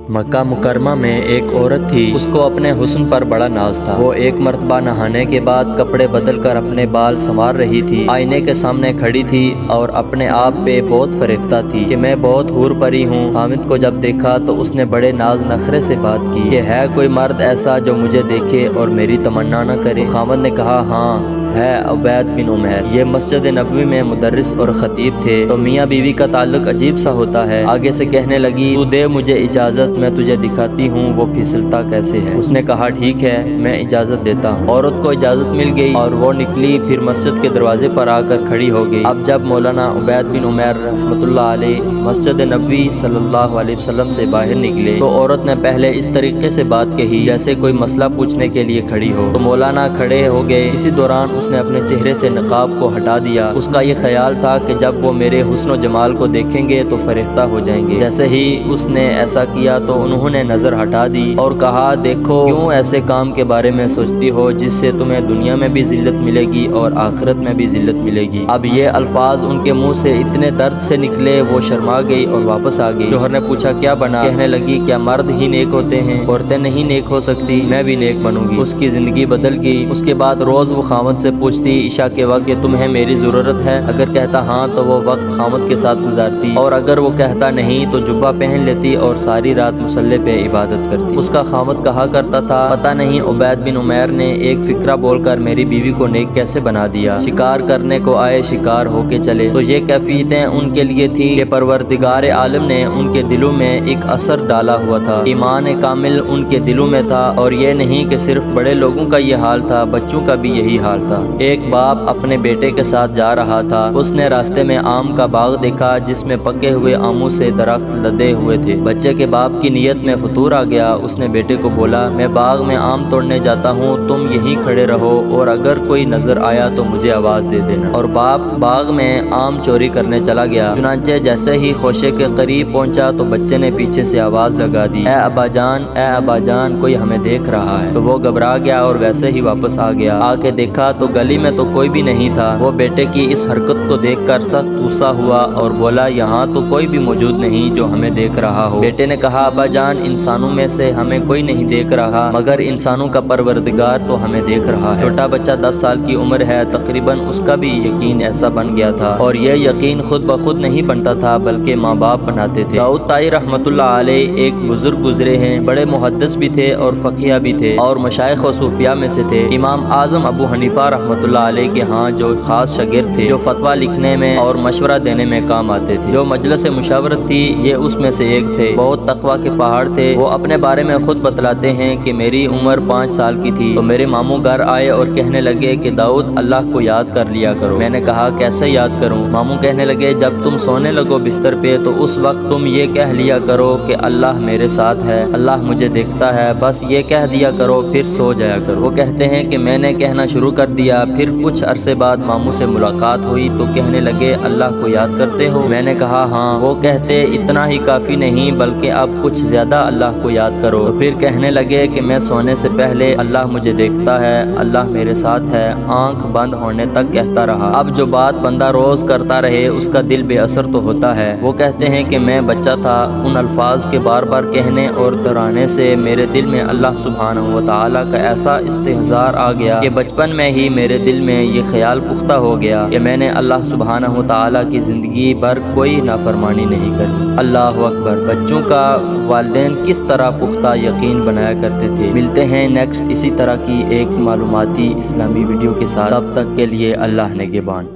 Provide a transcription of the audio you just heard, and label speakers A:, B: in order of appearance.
A: مکہ مکرمہ میں ایک عورت تھی، اس کو اپنے حسن پر بڑا ناز تھا۔ وہ ایک مرتبہ نہانے کے بعد کپڑے بدل کر اپنے بال سنوار رہی تھی، آئینے کے سامنے کھڑی تھی اور اپنے آپ پہ بہت فریفتہ تھی کہ میں بہت حور پری ہوں۔ خامد کو جب دیکھا تو اس نے بڑے ناز نخرے سے بات کی کہ ہے کوئی مرد ایسا جو مجھے دیکھے اور میری تمنا نہ کرے؟ خامد نے کہا ہاں ہے، عبید بن عمیر۔ یہ مسجد نبوی میں مدرس اور خطیب تھے، تو میاں بیوی کا تعلق عجیب سا ہوتا ہے۔ آگے سے کہنے لگی تو دے مجھے اجازت، میں تجھے دکھاتی ہوں وہ پھسلتا کیسے ہے۔ اس نے کہا ٹھیک ہے، میں اجازت دیتا ہوں۔ عورت کو اجازت مل گئی اور وہ نکلی، پھر مسجد کے دروازے پر آ کر کھڑی ہو گئی۔ اب جب مولانا عبید بن عمیر رحمۃ اللہ علیہ مسجد نبوی صلی اللہ علیہ وسلم سے باہر نکلے تو عورت نے پہلے اس طریقے سے بات کہی جیسے کوئی مسئلہ پوچھنے کے لیے کھڑی ہو، تو مولانا کھڑے ہو گئے۔ اسی دوران اس نے اپنے چہرے سے نقاب کو ہٹا دیا۔ اس کا یہ خیال تھا کہ جب وہ میرے حسن و جمال کو دیکھیں گے تو فریفتہ ہو جائیں گے۔ جیسے ہی اس نے ایسا کیا تو انہوں نے نظر ہٹا دی اور کہا دیکھو کیوں ایسے کام کے بارے میں سوچتی ہو جس سے تمہیں دنیا میں بھی ذلت ملے گی اور آخرت میں بھی ذلت ملے گی۔ اب یہ الفاظ ان کے منہ سے اتنے درد سے نکلے وہ شرما گئی اور واپس آ گئی۔ شوہر نے پوچھا کیا بنا؟ کہنے لگی کیا مرد ہی نیک ہوتے ہیں، عورتیں نہیں نیک ہو سکتی؟ میں بھی نیک بنوں گی۔ اس کی زندگی بدل گئی۔ اس کے بعد روز وہ خامد سے پوچھتی عشاء کے وقت کہ تمہیں میری ضرورت ہے؟ اگر کہتا ہاں تو وہ وقت خامد کے ساتھ گزارتی، اور اگر وہ کہتا نہیں تو جبہ پہن لیتی اور ساری رات مصلے پہ عبادت کرتی۔ اس کا خامد کہا کرتا تھا پتہ نہیں عبید بن عمیر نے ایک فکرہ بول کر میری بیوی کو نیک کیسے بنا دیا۔ شکار کرنے کو آئے شکار ہو کے چلے۔ تو یہ کیفیتیں ان کے لیے تھی کہ پروردگار عالم نے ان کے دلوں میں ایک اثر ڈالا ہوا تھا، ایمان کامل ان کے دلوں میں تھا، اور یہ نہیں کہ صرف بڑے لوگوں کا یہ حال تھا، بچوں کا بھی یہی حال تھا۔ ایک باپ اپنے بیٹے کے ساتھ جا رہا تھا، اس نے راستے میں آم کا باغ دیکھا جس میں پکے ہوئے آموں سے درخت لدے ہوئے تھے۔ بچے کے باپ کی نیت میں فطور آ گیا، اس نے بیٹے کو بولا میں باغ میں آم توڑنے جاتا ہوں، تم یہیں کھڑے رہو اور اگر کوئی نظر آیا تو مجھے آواز دے دینا۔ اور باپ باغ میں آم چوری کرنے چلا گیا۔ چنانچہ جیسے ہی خوشے کے قریب پہنچا تو بچے نے پیچھے سے آواز لگا دی اے ابا جان، اے ابا جان، کوئی ہمیں دیکھ رہا ہے۔ تو وہ گھبرا گیا اور ویسے ہی واپس آ گیا۔ آ کے دیکھا تو گلی میں تو کوئی بھی نہیں تھا۔ وہ بیٹے کی اس حرکت کو دیکھ کر سخت غصہ ہوا اور بولا یہاں تو کوئی بھی موجود نہیں جو ہمیں دیکھ رہا ہو۔ بیٹے نے کہا ابا جان، انسانوں میں سے ہمیں کوئی نہیں دیکھ رہا مگر انسانوں کا پروردگار تو ہمیں دیکھ رہا ہے۔ چھوٹا بچہ 10 سال کی عمر ہے، تقریباً اس کا بھی یقین ایسا بن گیا تھا، اور یہ یقین خود بخود نہیں بنتا تھا بلکہ ماں باپ بناتے تھے۔ داؤد طائی رحمۃ اللہ علیہ ایک بزرگ گزرے ہیں، بڑے محدث بھی تھے اور فقیہ بھی تھے اور مشائخ و صوفیاء میں سے تھے۔ امام اعظم ابو حنیفہ رحمۃ اللہ علیہ کے ہاں جو خاص شاگرد تھے جو فتویٰ لکھنے میں اور مشورہ دینے میں کام آتے تھے۔ جو مجلس مشاورت تھی یہ اس میں سے ایک تھے، بہت تقویٰ کے پہاڑ تھے۔ وہ اپنے بارے میں خود بتلاتے ہیں کہ میری عمر 5 سال کی تھی تو میرے ماموں گھر آئے اور کہنے لگے کہ داؤد اللہ کو یاد کر لیا کرو۔ میں نے کہا کیسے یاد کروں؟ ماموں کہنے لگے جب تم سونے لگو بستر پہ تو اس وقت تم یہ کہہ لیا کرو کہ اللہ میرے ساتھ ہے، اللہ مجھے دیکھتا ہے، بس یہ کہہ دیا کرو پھر سو جایا کرو۔ وہ کہتے ہیں کہ میں نے کہنا شروع کر دیا، پھر کچھ عرصے بعد ماموں سے ملاقات ہوئی تو کہنے لگے اللہ کو یاد کرتے ہو؟ میں نے کہا ہاں۔ وہ کہتے اتنا ہی کافی نہیں بلکہ اب کچھ زیادہ اللہ کو یاد کرو۔ تو پھر کہنے لگے کہ میں سونے سے پہلے اللہ مجھے دیکھتا ہے، اللہ میرے ساتھ ہے، آنکھ بند ہونے تک کہتا رہا۔ اب جو بات بندہ روز کرتا رہے اس کا دل بے اثر تو ہوتا ہے۔ وہ کہتے ہیں کہ میں بچہ تھا، ان الفاظ کے بار بار کہنے اور دہرانے سے میرے دل میں اللہ سبحانہ و تعالیٰ کا ایسا استحضار آ گیا کہ بچپن میں ہی میرے دل میں یہ خیال پختہ ہو گیا کہ میں نے اللہ سبحانہ و تعالیٰ کی زندگی بھر کوئی نافرمانی نہیں کرنی۔ اللہ اکبر۔ بچوں کا والدین کس طرح پختہ یقین بنایا کرتے تھے۔ ملتے ہیں نیکسٹ اسی طرح کی ایک معلوماتی اسلامی ویڈیو کے ساتھ، تب تک کے لیے اللہ نگہبان۔